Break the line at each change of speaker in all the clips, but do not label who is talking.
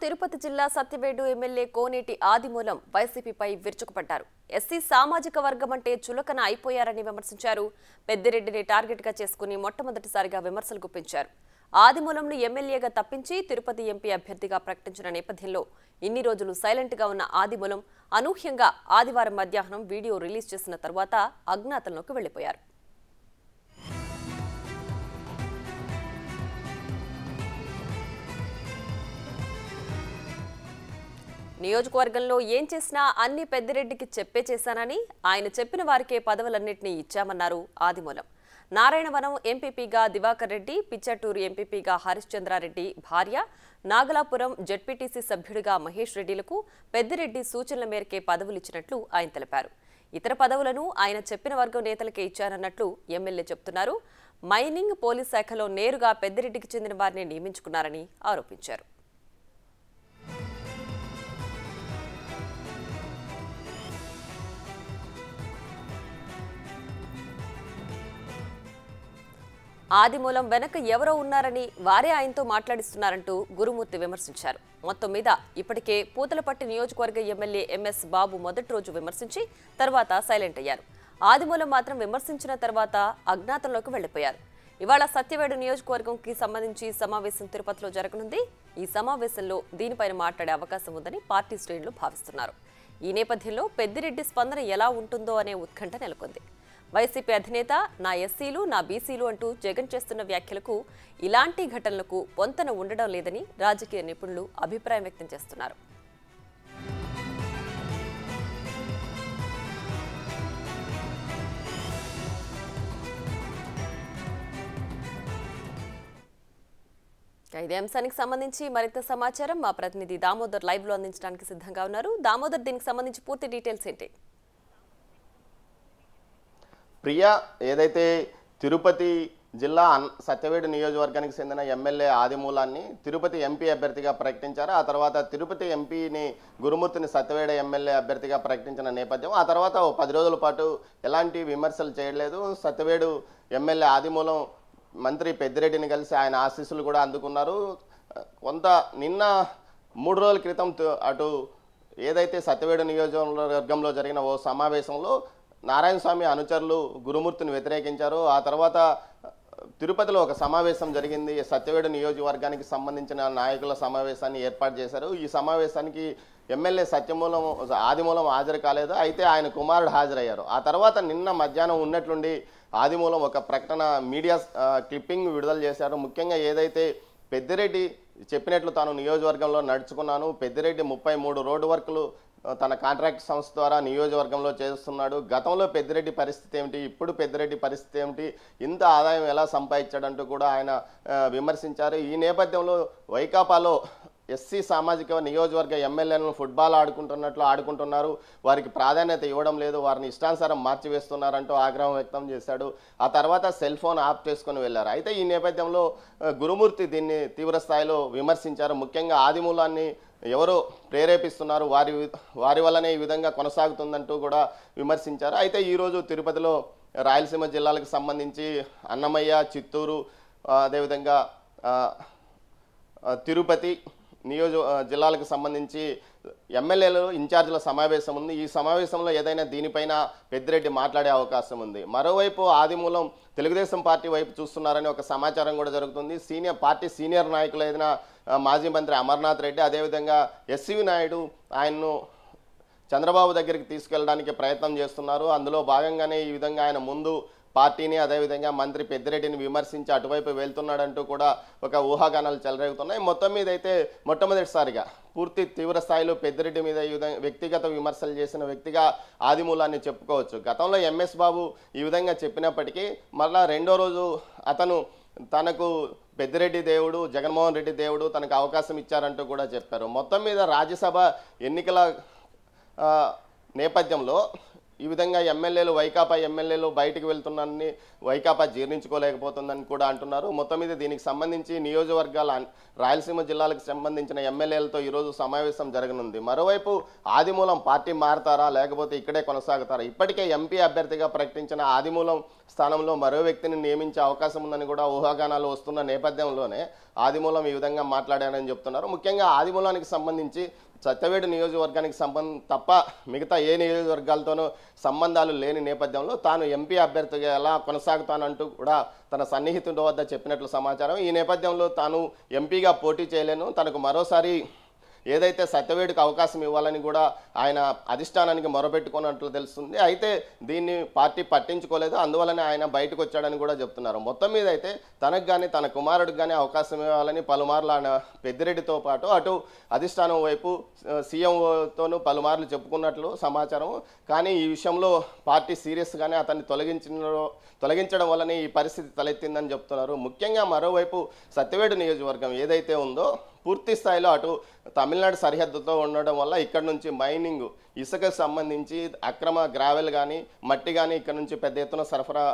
తిరుపతి జిల్లా సత్యవేడు ఎమ్మెల్యే కోనేటి ఆదిమూలం వైసీపీపై విరుచుకుపడ్డారు. ఎస్సీ సామాజిక వర్గం అంటే చులకన అయిపోయారని విమర్శించారు. పెద్దిరెడ్డిని టార్గెట్ గా చేసుకుని మొట్టమొదటిసారిగా విమర్శలు గుప్పించారు. ఆదిమూలంను ఎమ్మెల్యేగా తప్పించి తిరుపతి ఎంపీ అభ్యర్థిగా ప్రకటించిన నేపథ్యంలో ఇన్ని రోజులు సైలెంట్ గా ఉన్న ఆదిమూలం అనూహ్యంగా ఆదివారం మధ్యాహ్నం వీడియో రిలీజ్ చేసిన తర్వాత అజ్ఞాతంలోకి వెళ్లిపోయారు. నియోజకవర్గంలో ఏం చేసినా అన్ని పెద్దిరెడ్డికి చెప్పే చేశానని, ఆయన చెప్పిన వారికే పదవులన్నింటినీ ఇచ్చామన్నారు ఆదిమూలం. నారాయణవనం ఎంపీపీగా దివాకర్ రెడ్డి, పిచ్చటూరు ఎంపీపీగా హరిశ్చంద్రారెడ్డి భార్య, నాగలాపురం జెడ్పీటీసీ సభ్యుడిగా మహేష్ రెడ్డిలకు పెద్దిరెడ్డి సూచనల మేరకే పదవులిచ్చినట్లు ఆయన తెలిపారు. ఇతర పదవులను ఆయన చెప్పిన వర్గం నేతలకే ఇచ్చారన్నట్లు ఎమ్మెల్యే చెబుతున్నారు. మైనింగ్, పోలీస్ శాఖలో నేరుగా పెద్దిరెడ్డికి చెందిన వారిని నియమించుకున్నారని ఆరోపించారు. ఆదిమూలం వెనక ఎవరో ఉన్నారని, వారే ఆయనతో మాట్లాడిస్తున్నారంటూ గురుమూర్తి విమర్శించారు. మొత్తం మీద ఇప్పటికే పూతలపట్టి నియోజకవర్గ ఎమ్మెల్యే ఎంఎస్ బాబు మొదటి రోజు విమర్శించి తర్వాత సైలెంట్ అయ్యారు. ఆదిమూలం మాత్రం విమర్శించిన తర్వాత అజ్ఞాతంలోకి వెళ్లిపోయారు. ఇవాళ సత్యవేడు నియోజకవర్గంకి సంబంధించి సమావేశం తిరుపతిలో జరగనుంది. ఈ సమావేశంలో దీనిపైన మాట్లాడే అవకాశం ఉందని పార్టీ శ్రేణులు భావిస్తున్నారు. ఈ నేపథ్యంలో పెద్దిరెడ్డి స్పందన ఎలా ఉంటుందో అనే ఉత్కంఠ నెలకొంది. వైసీపీ అధినేత నా ఎస్సీలు, నా బీసీలు అంటూ జగన్ చేస్తున్న వ్యాఖ్యలకు, ఇలాంటి ఘటనలకు పొంతన ఉండడం లేదని రాజకీయ నిపుణులు అభిప్రాయం వ్యక్తం చేస్తున్నారు. ఇదే అంశానికి సంబంధించి మరింత సమాచారం మా ప్రతినిధి దామోదర్ లైవ్ లో అందించడానికి సిద్ధంగా ఉన్నారు. దామోదర్, దీనికి సంబంధించి పూర్తి డీటెయిల్స్ ఏంటి?
ప్రియా, ఏదైతే తిరుపతి జిల్లా సత్యవేడు నియోజకవర్గానికి చెందిన ఎమ్మెల్యే ఆదిమూలాన్ని తిరుపతి ఎంపీ అభ్యర్థిగా ప్రకటించారు. ఆ తర్వాత తిరుపతి ఎంపీని గురుమూర్తిని సత్యవేడు ఎమ్మెల్యే అభ్యర్థిగా ప్రకటించిన నేపథ్యం, ఆ తర్వాత 10 రోజుల పాటు ఎలాంటి విమర్శలు చేయలేదు. సత్యవేడు ఎమ్మెల్యే ఆదిమూలం మంత్రి పెద్దిరెడ్డిని కలిసి ఆయన ఆశీస్సులు కూడా అందుకున్నారు. నిన్న 3 రోజుల క్రితం అటు ఏదైతే సత్యవేడు నియోజకవర్గంలో జరిగిన ఓ సమావేశంలో నారాయణ స్వామి అనుచరులు గురుమూర్తిని వ్యతిరేకించారు. ఆ తర్వాత తిరుపతిలో ఒక సమావేశం జరిగింది. సత్యవేడు నియోజకవర్గానికి సంబంధించిన నాయకుల సమావేశాన్ని ఏర్పాటు చేశారు. ఈ సమావేశానికి ఎమ్మెల్యే ఆదిమూలం హాజరు కాలేదు. అయితే ఆయన కుమారుడు హాజరయ్యారు. ఆ తర్వాత నిన్న మధ్యాహ్నం ఉన్నట్లుండి ఆదిమూలం ఒక ప్రకటన మీడియా క్లిప్పింగ్ విడుదల చేశారు. ముఖ్యంగా ఏదైతే పెద్దిరెడ్డి చెప్పినట్లు తాను నియోజకవర్గంలో నడుచుకున్నాను, పెద్దిరెడ్డి 33 రోడ్డు వర్కులు తన కాంట్రాక్ట్ సంస్థ ద్వారా నియోజకవర్గంలో చేస్తున్నాడు, గతంలో పెద్దిరెడ్డి పరిస్థితి ఏమిటి, ఇప్పుడు పెద్దిరెడ్డి పరిస్థితి ఏమిటి, ఇంత ఆదాయం ఎలా సంపాదించాడంటూ కూడా ఆయన విమర్శించారు. ఈ నేపథ్యంలో వైకాపాలో ఎస్సీ సామాజిక నియోజకవర్గ ఎమ్మెల్యేలను ఫుట్బాల్ ఆడుకుంటున్నారు, వారికి ప్రాధాన్యత ఇవ్వడం లేదు, వారిని ఇష్టానుసారం మార్చివేస్తున్నారంటూ ఆగ్రహం వ్యక్తం చేశాడు. ఆ తర్వాత సెల్ ఫోన్ ఆఫ్ చేసుకుని వెళ్ళారు. అయితే ఈ నేపథ్యంలో గురుమూర్తి దీన్ని తీవ్ర స్థాయిలో విమర్శించారు. ముఖ్యంగా ఆదిమూలాన్ని ఎవరో ప్రేరేపిస్తున్నారు, వారి వల్లనే ఈ విధంగా కొనసాగుతుందంటూ కూడా విమర్శించారు. అయితే ఈరోజు తిరుపతిలో రాయలసీమ జిల్లాలకు సంబంధించి అన్నమయ్య, చిత్తూరు, అదేవిధంగా తిరుపతి జిల్లాలకు సంబంధించి ఎమ్మెల్యేలు ఇన్ఛార్జీల సమావేశం ఉంది. ఈ సమావేశంలో ఏదైనా దీనిపైన పెద్దిరెడ్డి మాట్లాడే అవకాశం ఉంది. మరోవైపు ఆదిమూలం తెలుగుదేశం పార్టీ వైపు చూస్తున్నారని ఒక సమాచారం కూడా జరుగుతుంది. సీనియర్ నాయకులు ఏదైనా మాజీ మంత్రి అమర్నాథ్ రెడ్డి, అదేవిధంగా ఎస్వి నాయుడు ఆయన్ను చంద్రబాబు దగ్గరికి తీసుకెళ్ళడానికి ప్రయత్నం చేస్తున్నారు. అందులో భాగంగానే ఈ విధంగా ఆయన ముందు పార్టీని, అదేవిధంగా మంత్రి పెద్దిరెడ్డిని విమర్శించి అటువైపు వెళ్తున్నాడంటూ కూడా ఒక ఊహాగానాలు చెలరేగుతున్నాయి. మొత్తం మీద అయితే మొట్టమొదటిసారిగా పూర్తి తీవ్ర స్థాయిలో పెద్దిరెడ్డి మీద ఈ విధంగా వ్యక్తిగత విమర్శలు చేసిన వ్యక్తిగా ఆదిమూలాన్ని చెప్పుకోవచ్చు. గతంలో ఎంఎస్ బాబు ఈ విధంగా చెప్పినప్పటికీ మళ్ళా రెండో రోజు అతను తనకు పెద్దిరెడ్డి దేవుడు, జగన్మోహన్ రెడ్డి దేవుడు, తనకు అవకాశం ఇచ్చారంటూ కూడా చెప్పారు. మొత్తం మీద రాజ్యసభ ఎన్నికల నేపథ్యంలో ఈ విధంగా వైకాపా ఎమ్మెల్యేలు బయటికి వెళ్తున్నారని వైకాపా జీర్ణించుకోలేకపోతుందని కూడా అంటున్నారు. మొత్తం మీద దీనికి సంబంధించి నియోజకవర్గాల రాయలసీమ జిల్లాలకు సంబంధించిన ఎమ్మెల్యేలతో ఈరోజు సమావేశం జరగనుంది. మరోవైపు ఆదిమూలం పార్టీ మారతారా లేకపోతే ఇక్కడే కొనసాగుతారా? ఇప్పటికే ఎంపీ అభ్యర్థిగా ప్రకటించిన ఆదిమూలం స్థానంలో మరో వ్యక్తిని నియమించే అవకాశం ఉందని కూడా ఊహాగానాలు వస్తున్న నేపథ్యంలోనే ఆదిమూలం ఈ విధంగా మాట్లాడారని చెప్తున్నారు. ముఖ్యంగా ఆదిమూలానికి సంబంధించి సత్యవేడు నియోజకవర్గానికి తప్ప మిగతా ఏ నియోజకవర్గాలతోనూ సంబంధాలు లేని నేపథ్యంలో తాను ఎంపీ అభ్యర్థిగా ఎలా కొనసాగుతానంటూ కూడా తన సన్నిహితుడి వద్ద చెప్పినట్లు సమాచారం. ఈ నేపథ్యంలో తాను ఎంపీగా పోటీ చేయలేను, తనకు మరోసారి ఏదైతే సత్యవేడుకు అవకాశం ఇవ్వాలని కూడా ఆయన అధిష్టానానికి మొరపెట్టుకున్నట్లు తెలుస్తుంది. అయితే దీన్ని పార్టీ పట్టించుకోలేదు, అందువలనే ఆయన బయటకు వచ్చాడని కూడా చెప్తున్నారు. మొత్తం మీద అయితే తనకు కానీ తన కుమారుడికి కానీ అవకాశం ఇవ్వాలని పలుమార్లు ఆయన పెద్దిరెడ్డితో పాటు అటు అధిష్టానం వైపు సీఎంతోనూ పలుమార్లు చెప్పుకున్నట్లు సమాచారం. కానీ ఈ విషయంలో పార్టీ సీరియస్గానే అతన్ని తొలగించడం వల్లనే ఈ పరిస్థితి తలెత్తిందని చెప్తున్నారు. ముఖ్యంగా మరోవైపు సత్యవేడు నియోజకవర్గం ఏదైతే ఉందో పూర్తి స్థాయిలో అటు తమిళనాడు సరిహద్దుతో ఉండడం వల్ల ఇక్కడ నుంచి మైనింగ్ ఇసుకకు సంబంధించి అక్రమ గ్రావెల్ కానీ మట్టి కానీ ఇక్కడ నుంచి పెద్ద ఎత్తున సరఫరా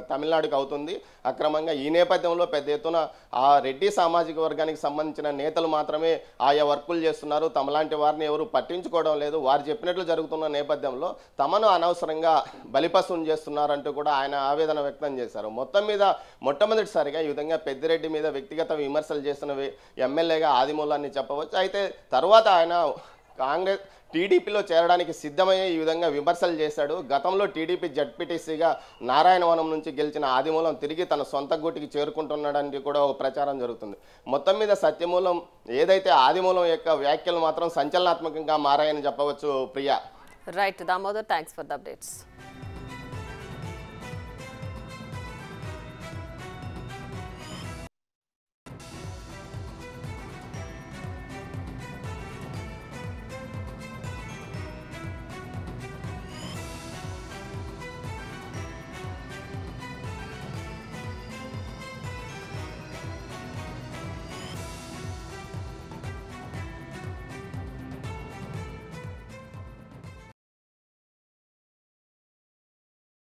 తమిళనాడుకు అవుతుంది అక్రమంగా. ఈ నేపథ్యంలో పెద్ద ఎత్తున ఆ రెడ్డి సామాజిక వర్గానికి సంబంధించిన నేతలు మాత్రమే ఆయా వర్కులు చేస్తున్నారు, తమలాంటి వారిని ఎవరు పట్టించుకోవడం లేదు. వారు చెప్పినట్లు జరుగుతున్న నేపథ్యంలో తమను అనవసరంగా బలిపశువుని చేస్తున్నారంటూ కూడా ఆయన ఆవేదన వ్యక్తం చేశారు. మొత్తం మీద మొట్టమొదటిసారిగా ఈ విధంగా పెద్దిరెడ్డి మీద వ్యక్తిగత విమర్శలు చేసిన ఎమ్మెల్యేగా ఆదిమూలాన్ని చెప్పవచ్చు. అయితే తర్వాత ఆయన టీడీపీలో చేరడానికి సిద్ధమయ్యే ఈ విధంగా విమర్శలు చేశాడు. గతంలో టీడీపీ జడ్పీటీసీగా నారాయణవనం నుంచి గెలిచిన ఆదిమూలం తిరిగి తన సొంత గూటికి చేరుకుంటున్నాడని కూడా ఒక ప్రచారం జరుగుతుంది. మొత్తం మీద సత్యమూలం ఏదైతే ఆదిమూలం యొక్క వ్యాఖ్యలు మాత్రం సంచలనాత్మకంగా మారాయని చెప్పవచ్చు. Priya.
Right Damodar, thanks for the updates.